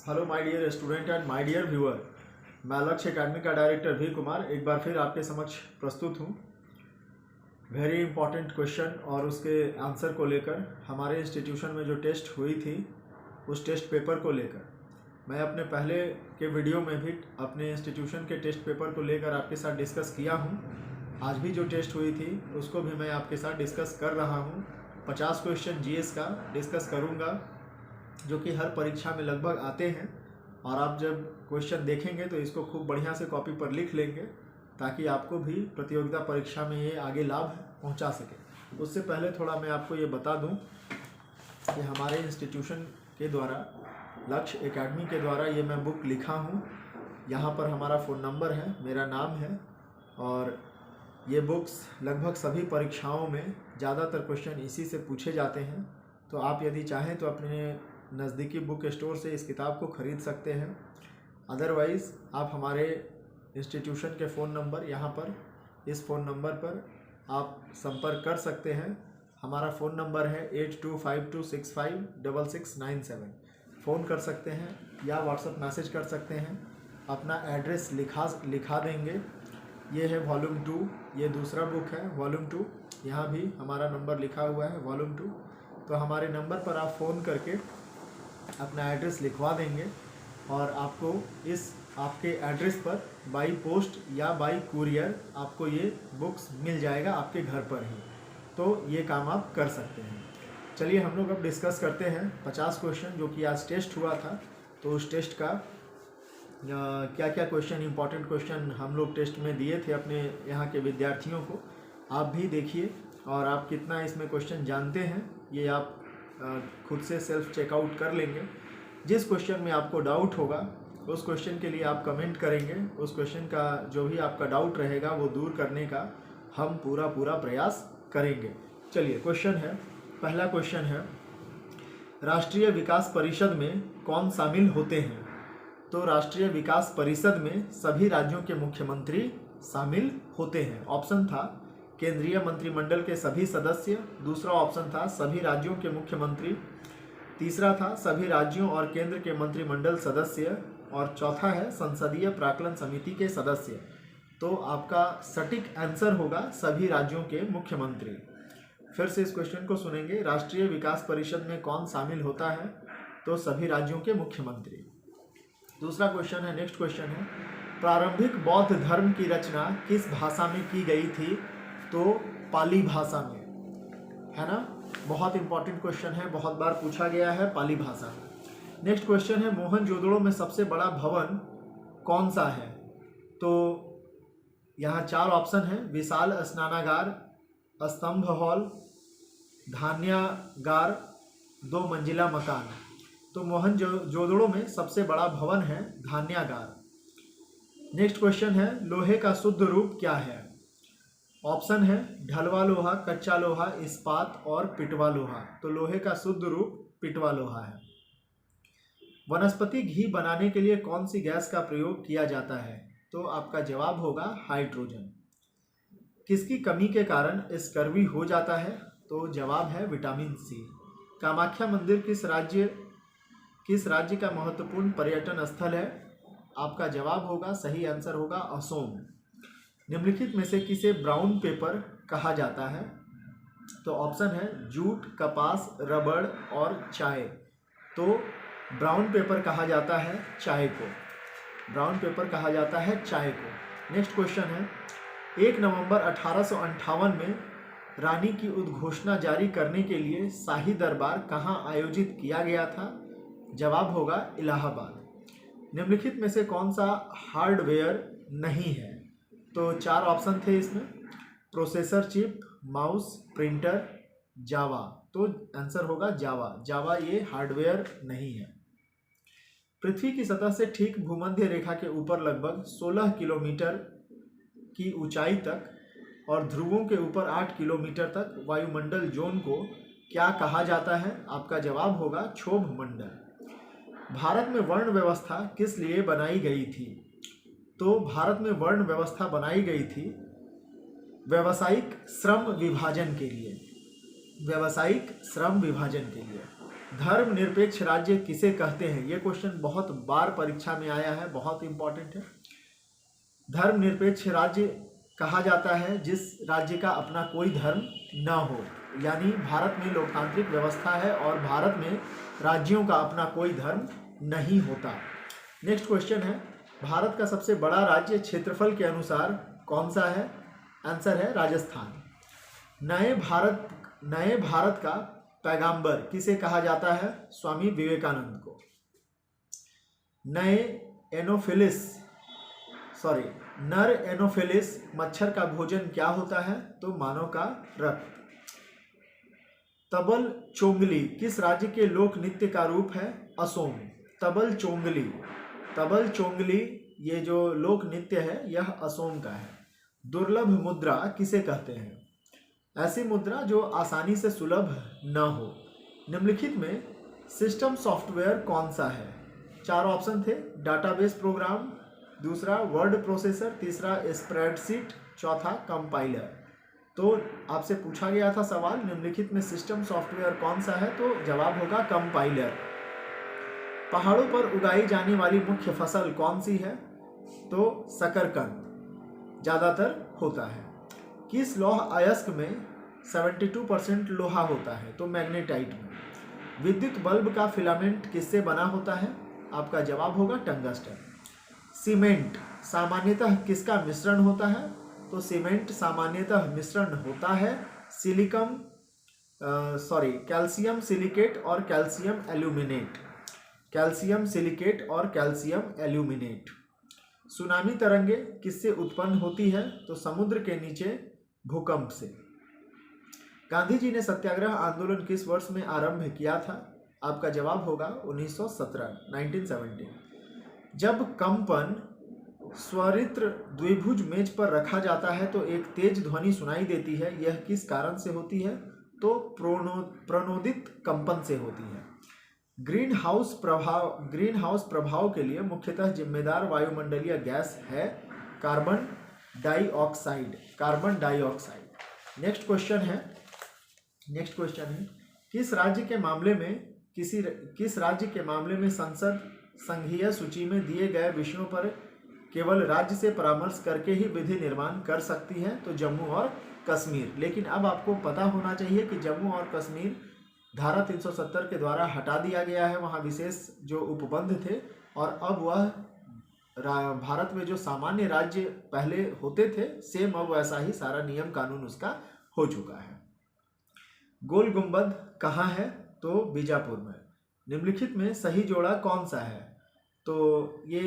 Hello my dear student and my dear viewer, मैं Lakshya academy का director we Kumar एक बार फिर आपके समक्ष प्रस्तुत हूँ। वेरी इंपॉर्टेंट क्वेश्चन और उसके आंसर को लेकर हमारे इंस्टीट्यूशन में जो टेस्ट हुई थी उस टेस्ट पेपर को लेकर मैं अपने पहले के वीडियो में भी अपने इंस्टीट्यूशन के टेस्ट पेपर को लेकर आपके साथ डिस्कस किया हूँ। आज भी जो टेस्ट हुई थी उसको भी मैं आपके साथ डिस्कस कर रहा हूँ। 50 क्वेश्चन जीएस का डिस्कस करूँगा जो कि हर परीक्षा में लगभग आते हैं, और आप जब क्वेश्चन देखेंगे तो इसको खूब बढ़िया से कॉपी पर लिख लेंगे ताकि आपको भी प्रतियोगिता परीक्षा में ये आगे लाभ पहुंचा सके। उससे पहले थोड़ा मैं आपको ये बता दूं कि हमारे इंस्टीट्यूशन के द्वारा लक्ष्य एकेडमी के द्वारा ये मैं बुक लिखा हूं। यहाँ पर हमारा फ़ोन नंबर है, मेरा नाम है, और ये बुक्स लगभग सभी परीक्षाओं में ज़्यादातर क्वेश्चन इसी से पूछे जाते हैं। तो आप यदि चाहें तो अपने नज़दीकी बुक स्टोर से इस किताब को ख़रीद सकते हैं। अदरवाइज़ आप हमारे इंस्टीट्यूशन के फ़ोन नंबर यहाँ पर इस फ़ोन नंबर पर आप संपर्क कर सकते हैं। हमारा फ़ोन नंबर है 8252656697। फ़ोन कर सकते हैं या व्हाट्सएप मैसेज कर सकते हैं। अपना एड्रेस लिखा देंगे। ये है वॉल्यूम 2, ये दूसरा बुक है वॉल्यूम 2, यहाँ भी हमारा नंबर लिखा हुआ है वॉल्यूम 2। तो हमारे नंबर पर आप फ़ोन करके अपना एड्रेस लिखवा देंगे और आपको इस आपके एड्रेस पर बाई पोस्ट या बाई कुरियर आपको ये बुक्स मिल जाएगा आपके घर पर ही। तो ये काम आप कर सकते हैं। चलिए हम लोग अब डिस्कस करते हैं 50 क्वेश्चन जो कि आज टेस्ट हुआ था। तो उस टेस्ट का क्या क्या क्वेश्चन, इंपॉर्टेंट क्वेश्चन हम लोग टेस्ट में दिए थे अपने यहाँ के विद्यार्थियों को, आप भी देखिए और आप कितना इसमें क्वेश्चन जानते हैं ये आप खुद से सेल्फ चेकआउट कर लेंगे। जिस क्वेश्चन में आपको डाउट होगा उस क्वेश्चन के लिए आप कमेंट करेंगे। उस क्वेश्चन का जो भी आपका डाउट रहेगा वो दूर करने का हम पूरा प्रयास करेंगे। चलिए क्वेश्चन है, पहला क्वेश्चन है, राष्ट्रीय विकास परिषद में कौन शामिल होते हैं? तो राष्ट्रीय विकास परिषद में सभी राज्यों के मुख्यमंत्री शामिल होते हैं। ऑप्शन था केंद्रीय मंत्रिमंडल के सभी सदस्य, दूसरा ऑप्शन था सभी राज्यों के मुख्यमंत्री, तीसरा था सभी राज्यों और केंद्र के मंत्रिमंडल सदस्य, और चौथा है संसदीय प्राक्कलन समिति के सदस्य। तो आपका सटीक आंसर होगा सभी राज्यों के मुख्यमंत्री। फिर से इस क्वेश्चन को सुनेंगे, राष्ट्रीय विकास परिषद में कौन शामिल होता है? तो सभी राज्यों के मुख्यमंत्री। दूसरा क्वेश्चन है, नेक्स्ट क्वेश्चन है, प्रारंभिक बौद्ध धर्म की रचना किस भाषा में की गई थी? तो पाली भाषा में, है ना। बहुत इंपॉर्टेंट क्वेश्चन है, बहुत बार पूछा गया है, पाली भाषा में। नेक्स्ट क्वेश्चन है, मोहनजोदड़ो में सबसे बड़ा भवन कौन सा है? तो यहाँ 4 ऑप्शन है, विशाल स्नानागार, स्तंभ हॉल, धान्यागार, 2 मंजिला मकान। तो मोहनजोदड़ो में सबसे बड़ा भवन है धान्यागार। नेक्स्ट क्वेश्चन है, लोहे का शुद्ध रूप क्या है? ऑप्शन है ढलवा लोहा, कच्चा लोहा, इस्पात और पिटवा लोहा। तो लोहे का शुद्ध रूप पिटवा लोहा है। वनस्पति घी बनाने के लिए कौन सी गैस का प्रयोग किया जाता है? तो आपका जवाब होगा हाइड्रोजन। किसकी कमी के इसमें स्कर्वी हो जाता है? तो जवाब है विटामिन सी। कामाख्या मंदिर किस राज्य का महत्वपूर्ण पर्यटन स्थल है? आपका जवाब होगा, सही आंसर होगा असोम। निम्नलिखित में से किसे ब्राउन पेपर कहा जाता है? तो ऑप्शन है जूट, कपास, रबड़ और चाय। तो ब्राउन पेपर कहा जाता है चाय को, ब्राउन पेपर कहा जाता है चाय को। नेक्स्ट क्वेश्चन है, 1 नवंबर 1858 में रानी की उद्घोषणा जारी करने के लिए शाही दरबार कहाँ आयोजित किया गया था? जवाब होगा इलाहाबाद। निम्नलिखित में से कौन सा हार्डवेयर नहीं है? तो 4 ऑप्शन थे इसमें, प्रोसेसर चिप, माउस, प्रिंटर, जावा। तो आंसर होगा जावा। जावा ये हार्डवेयर नहीं है। पृथ्वी की सतह से ठीक भूमध्य रेखा के ऊपर लगभग 16 किलोमीटर की ऊंचाई तक और ध्रुवों के ऊपर 8 किलोमीटर तक वायुमंडल जोन को क्या कहा जाता है? आपका जवाब होगा क्षोभ मंडल। भारत में वर्ण व्यवस्था किस लिए बनाई गई थी? तो भारत में वर्ण व्यवस्था बनाई गई थी व्यावसायिक श्रम विभाजन के लिए, व्यावसायिक श्रम विभाजन के लिए। धर्मनिरपेक्ष राज्य किसे कहते हैं? ये क्वेश्चन बहुत बार परीक्षा में आया है, बहुत इंपॉर्टेंट है। धर्मनिरपेक्ष राज्य कहा जाता है जिस राज्य का अपना कोई धर्म न हो, यानी भारत में लोकतांत्रिक व्यवस्था है और भारत में राज्यों का अपना कोई धर्म नहीं होता। नेक्स्ट क्वेश्चन है, भारत का सबसे बड़ा राज्य क्षेत्रफल के अनुसार कौन सा है? आंसर है राजस्थान। नए भारत का पैगंबर किसे कहा जाता है? स्वामी विवेकानंद को। नर एनोफिलिस मच्छर का भोजन क्या होता है? तो मानव का रक्त। तबल चोंगली किस राज्य के लोक नृत्य का रूप है? असोम। तबल चोंगली ये जो लोक नृत्य है यह असोम का है। दुर्लभ मुद्रा किसे कहते हैं? ऐसी मुद्रा जो आसानी से सुलभ न हो। निम्नलिखित में सिस्टम सॉफ्टवेयर कौन सा है? 4 ऑप्शन थे, डाटाबेस प्रोग्राम, दूसरा वर्ड प्रोसेसर, तीसरा स्प्रेडशीट, चौथा कंपाइलर। तो आपसे पूछा गया था सवाल, निम्नलिखित में सिस्टम सॉफ्टवेयर कौन सा है? तो जवाब होगा कंपाइलर। पहाड़ों पर उगाई जाने वाली मुख्य फसल कौन सी है? तो शकरकंद ज़्यादातर होता है। किस लौह अयस्क में 72% लोहा होता है? तो मैग्नेटाइट में। विद्युत बल्ब का फिलामेंट किससे बना होता है? आपका जवाब होगा टंगस्टन। सीमेंट सामान्यतः किसका मिश्रण होता है? तो सीमेंट सामान्यतः मिश्रण होता है कैल्शियम सिलिकेट और कैल्शियम एल्यूमिनेट। सुनामी तरंगे किससे उत्पन्न होती है? तो समुद्र के नीचे भूकंप से। गांधी जी ने सत्याग्रह आंदोलन किस वर्ष में आरंभ किया था? आपका जवाब होगा 1917। जब कंपन स्वरित्र द्विभुज मेज पर रखा जाता है तो एक तेज ध्वनि सुनाई देती है, यह किस कारण से होती है? तो प्रणोदित कंपन से होती है। ग्रीन हाउस प्रभाव के लिए मुख्यतः जिम्मेदार वायुमंडलीय गैस है कार्बन डाइऑक्साइड। नेक्स्ट क्वेश्चन है किस राज्य के मामले में संसद संघीय सूची में दिए गए विषयों पर केवल राज्य से परामर्श करके ही विधि निर्माण कर सकती है? तो जम्मू और कश्मीर। लेकिन अब आपको पता होना चाहिए कि जम्मू और कश्मीर धारा 370 के द्वारा हटा दिया गया है, वहाँ विशेष जो उपबंध थे, और अब वह भारत में जो सामान्य राज्य पहले होते थे सेम अब वैसा ही सारा नियम कानून उसका हो चुका है। गोल गुंबद कहाँ है? तो बीजापुर में। निम्नलिखित में सही जोड़ा कौन सा है? तो ये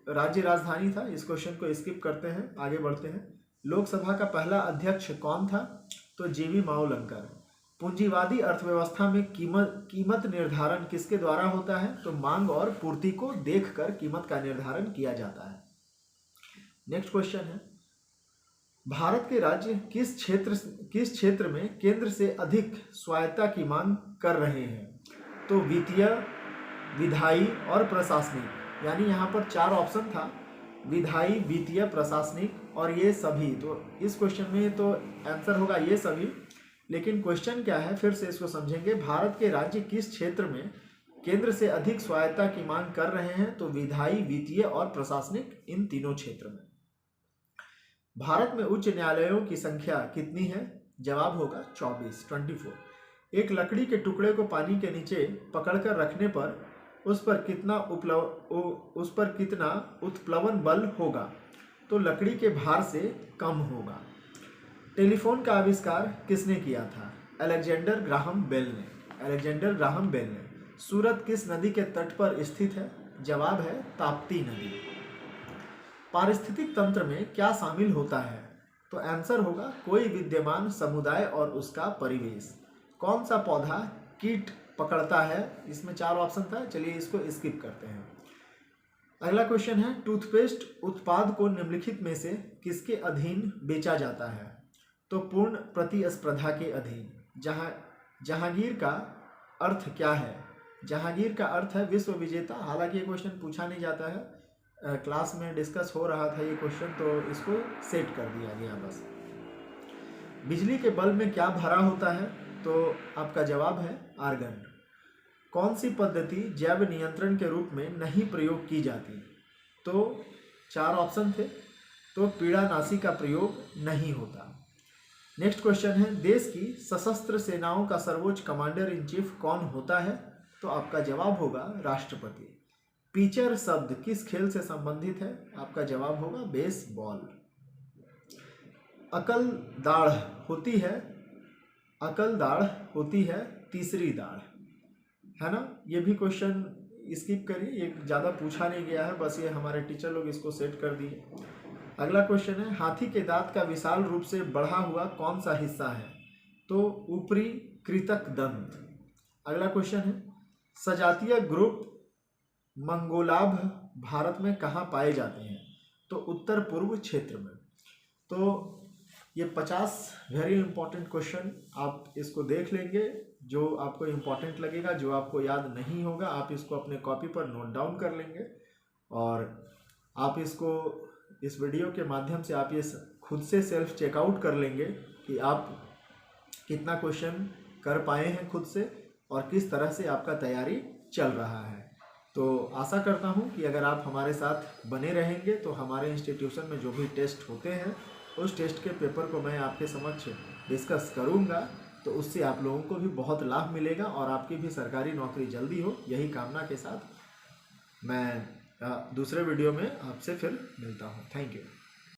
राज्य राजधानी था। इस क्वेश्चन को स्किप करते हैं, आगे बढ़ते हैं। लोकसभा का पहला अध्यक्ष कौन था? तो जीवी मावलंकर। पूंजीवादी अर्थव्यवस्था में कीमत निर्धारण किसके द्वारा होता है? तो मांग और पूर्ति को देखकर कीमत का निर्धारण किया जाता है। नेक्स्ट क्वेश्चन है भारत के राज्य किस क्षेत्र में केंद्र से अधिक स्वायत्तता की मांग कर रहे हैं? तो वित्तीय, विधायी और प्रशासनिक। यानी यहाँ पर 4 ऑप्शन था, विधायी, वित्तीय, प्रशासनिक और ये सभी। तो इस क्वेश्चन में तो आंसर होगा ये सभी। लेकिन क्वेश्चन क्या है, फिर से इसको समझेंगे। भारत के राज्य किस क्षेत्र में केंद्र से अधिक स्वायत्तता की मांग कर रहे हैं? तो विधायी, वित्तीय और प्रशासनिक, इन तीनों क्षेत्र में। भारत में उच्च न्यायालयों की संख्या कितनी है? जवाब होगा 24। एक लकड़ी के टुकड़े को पानी के नीचे पकड़कर रखने पर उस पर कितना उत्प्लवन बल होगा? तो लकड़ी के भार से कम होगा। टेलीफोन का आविष्कार किसने किया था? अलेक्जेंडर ग्राहम बेल ने। सूरत किस नदी के तट पर स्थित है? जवाब है ताप्ती नदी। पारिस्थितिक तंत्र में क्या शामिल होता है? तो आंसर होगा कोई विद्यमान समुदाय और उसका परिवेश। कौन सा पौधा कीट पकड़ता है? इसमें 4 ऑप्शन था, चलिए इसको स्किप करते हैं। अगला क्वेश्चन है टूथपेस्ट उत्पाद को निम्नलिखित में से किसके अधीन बेचा जाता है? तो पूर्ण प्रतिस्पर्धा के अधीन। जहांगीर का अर्थ क्या है? जहांगीर का अर्थ है विश्व विजेता। हालांकि ये क्वेश्चन पूछा नहीं जाता है, क्लास में डिस्कस हो रहा था ये क्वेश्चन, तो इसको सेट कर दिया गया बस। बिजली के बल्ब में क्या भरा होता है? तो आपका जवाब है आर्गन। कौन सी पद्धति जैव नियंत्रण के रूप में नहीं प्रयोग की जाती? तो 4 ऑप्शन थे, तो पीड़ानाशी का प्रयोग नहीं होता। नेक्स्ट क्वेश्चन है, देश की सशस्त्र सेनाओं का सर्वोच्च कमांडर इन चीफ कौन होता है? तो आपका जवाब होगा राष्ट्रपति। पिचर शब्द किस खेल से संबंधित है? आपका जवाब होगा बेसबॉल। अकल दाढ़ होती है तीसरी दाढ़, है ना? ये भी क्वेश्चन स्किप करिए, ये ज़्यादा पूछा नहीं गया है, बस ये हमारे टीचर लोग इसको सेट कर दिए। अगला क्वेश्चन है, हाथी के दांत का विशाल रूप से बढ़ा हुआ कौन सा हिस्सा है? तो ऊपरी कृतक दंत। अगला क्वेश्चन है, सजातीय ग्रुप मंगोलाभ भारत में कहाँ पाए जाते हैं? तो उत्तर पूर्व क्षेत्र में। तो ये 50 वेरी इंपॉर्टेंट क्वेश्चन आप इसको देख लेंगे, जो आपको इम्पॉर्टेंट लगेगा, जो आपको याद नहीं होगा आप इसको अपने कॉपी पर नोट डाउन कर लेंगे, और आप इसको इस वीडियो के माध्यम से आप ये खुद से सेल्फ चेकआउट कर लेंगे कि आप कितना क्वेश्चन कर पाए हैं खुद से और किस तरह से आपका तैयारी चल रहा है। तो आशा करता हूं कि अगर आप हमारे साथ बने रहेंगे तो हमारे इंस्टीट्यूशन में जो भी टेस्ट होते हैं उस टेस्ट के पेपर को मैं आपके समक्ष डिस्कस करूंगा, तो उससे आप लोगों को भी बहुत लाभ मिलेगा और आपकी भी सरकारी नौकरी जल्दी हो, यही कामना के साथ मैं दूसरे वीडियो में आपसे फिर मिलता हूँ। Thank you.